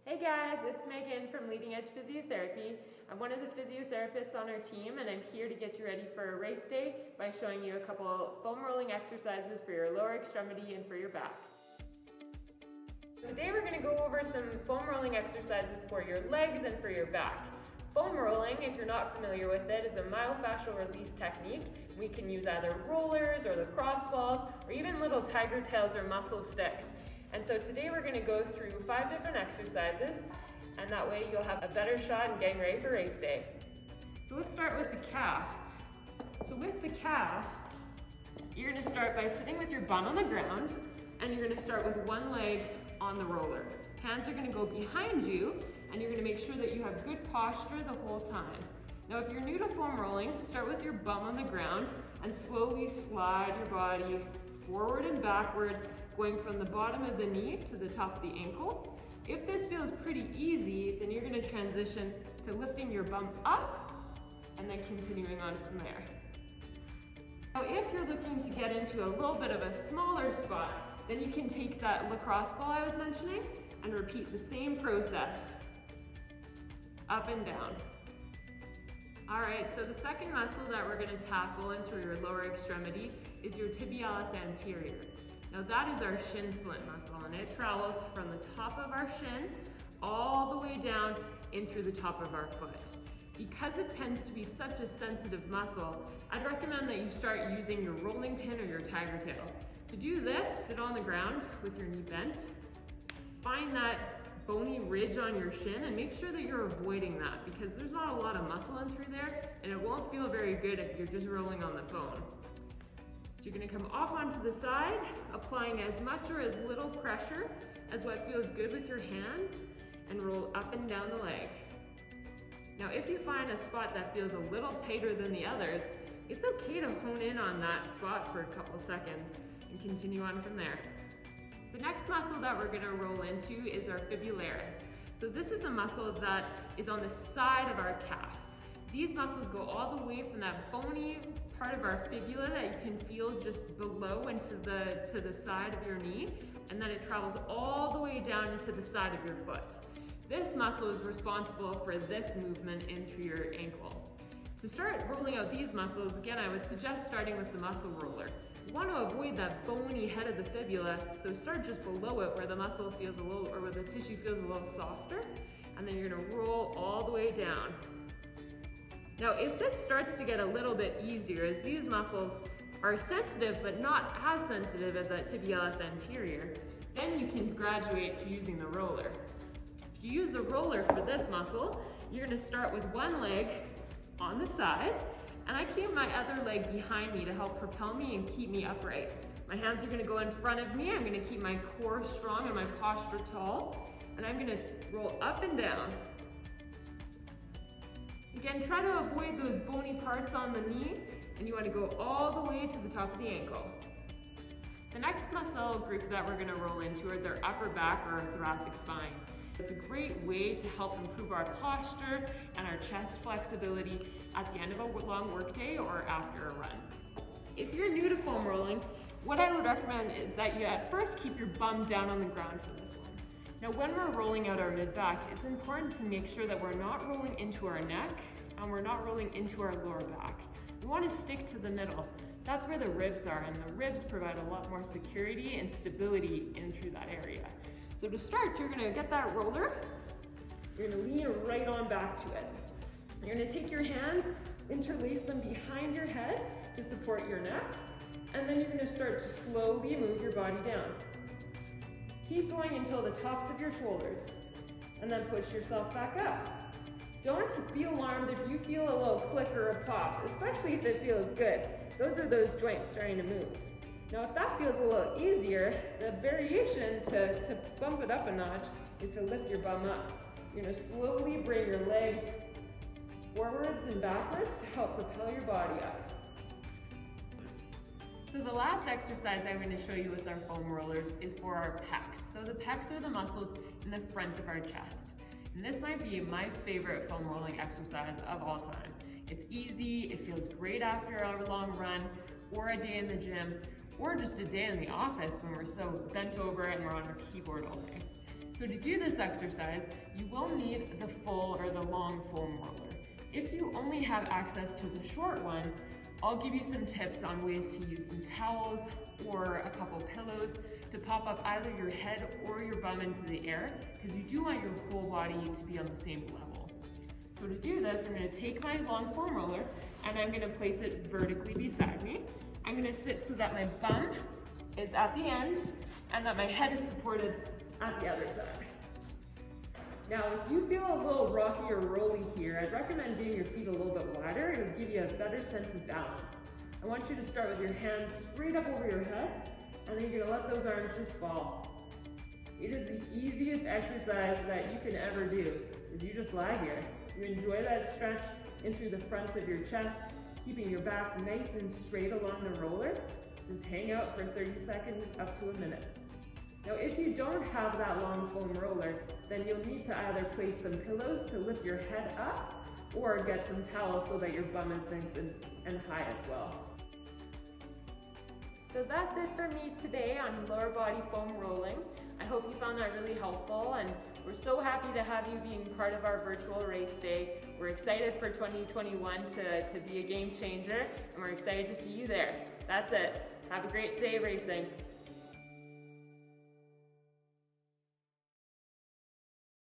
Hey guys, it's Meaghan from Leading Edge Physiotherapy. I'm one of the physiotherapists on our team and I'm here to get you ready for a race day by showing you a couple foam rolling exercises for your lower extremity and for your back. Today we're going to go over some foam rolling exercises for your legs and for your back. Foam rolling, if you're not familiar with it, is a myofascial release technique. We can use either rollers or lacrosse balls or even little tiger tails or muscle sticks. And so today we're going to go through 5 different exercises, and that way you'll have a better shot in getting ready for race day. So let's start with the calf. So with the calf, you're going to start by sitting with your bum on the ground, and you're going to start with one leg on the roller. Hands are going to go behind you, and you're going to make sure that you have good posture the whole time. Now if you're new to foam rolling, start with your bum on the ground and slowly slide your body forward and backward, going from the bottom of the knee to the top of the ankle. If this feels pretty easy, then you're going to transition to lifting your bum up and then continuing on from there. Now if you're looking to get into a little bit of a smaller spot, then you can take that lacrosse ball I was mentioning and repeat the same process, up and down. All right, so the second muscle that we're going to tackle in through your lower extremity is your tibialis anterior. Now that is our shin splint muscle, and it travels from the top of our shin all the way down in through the top of our foot. Because it tends to be such a sensitive muscle, I'd recommend that you start using your rolling pin or your tiger tail. To do this, sit on the ground with your knee bent. Find that bony ridge on your shin and make sure that you're avoiding that, because there's not a lot of muscle in through there and it won't feel very good if you're just rolling on the bone. So you're going to come off onto the side, applying as much or as little pressure as what feels good with your hands, and roll up and down the leg. Now if you find a spot that feels a little tighter than the others, it's okay to hone in on that spot for a couple seconds and continue on from there. The next muscle that we're going to roll into is our fibularis. So this is a muscle that is on the side of our calf. These muscles go all the way from that bony part of our fibula that you can feel just below and to the side of your knee, and then it travels all the way down into the side of your foot. This muscle is responsible for this movement in through your ankle. To start rolling out these muscles, again, I would suggest starting with the muscle roller. You want to avoid that bony head of the fibula, so start just below it where the muscle feels a little, or where the tissue feels a little softer, and then you're going to roll all the way down. Now, if this starts to get a little bit easier, as these muscles are sensitive but not as sensitive as that tibialis anterior, then you can graduate to using the roller. If you use the roller for this muscle, you're going to start with one leg on the side, and I keep my other leg behind me to help propel me and keep me upright. My hands are going to go in front of me. I'm going to keep my core strong and my posture tall, and I'm going to roll up and down. Again, try to avoid those bony parts on the knee, and you want to go all the way to the top of the ankle. The next muscle group that we're going to roll into is our upper back or our thoracic spine. It's a great way to help improve our posture and our chest flexibility at the end of a long workday or after a run. If you're new to foam rolling, what I would recommend is that you at first keep your bum down on the ground for this one. Now when we're rolling out our mid-back, it's important to make sure that we're not rolling into our neck and we're not rolling into our lower back. We want to stick to the middle. That's where the ribs are, and the ribs provide a lot more security and stability in through that area. So to start, you're going to get that roller, you're going to lean right on back to it. You're going to take your hands, interlace them behind your head to support your neck, and then you're going to start to slowly move your body down. Keep going until the tops of your shoulders, and then push yourself back up. Don't be alarmed if you feel a little click or a pop, especially if it feels good. Those are those joints starting to move. Now if that feels a little easier, the variation to bump it up a notch is to lift your bum up. You're going to slowly bring your legs forwards and backwards to help propel your body up. So the last exercise I'm going to show you with our foam rollers is for our pecs. So the pecs are the muscles in the front of our chest. And this might be my favorite foam rolling exercise of all time. It's easy, it feels great after a long run, or a day in the gym, or just a day in the office when we're so bent over and we're on our keyboard all day. So to do this exercise, you will need the full or the long foam roller. If you only have access to the short one, I'll give you some tips on ways to use some towels or a couple pillows to pop up either your head or your bum into the air, because you do want your whole body to be on the same level. So to do this, I'm going to take my long foam roller and I'm going to place it vertically beside me. I'm going to sit so that my bum is at the end and that my head is supported at the other side. Now, if you feel a little rocky or rolly here, I'd recommend getting your feet a little bit wider. It would give you a better sense of balance. I want you to start with your hands straight up over your head, and then you're gonna let those arms just fall. It is the easiest exercise that you can ever do, is you just lie here. You enjoy that stretch in through the front of your chest, keeping your back nice and straight along the roller. Just hang out for 30 seconds up to a minute. Now, if you don't have that long foam roller, then you'll need to either place some pillows to lift your head up or get some towels so that your bum is nice and high as well. So that's it for me today on lower body foam rolling. I hope you found that really helpful, and we're so happy to have you being part of our virtual race day. We're excited for 2021 to be a game changer, and we're excited to see you there. That's it. Have a great day racing.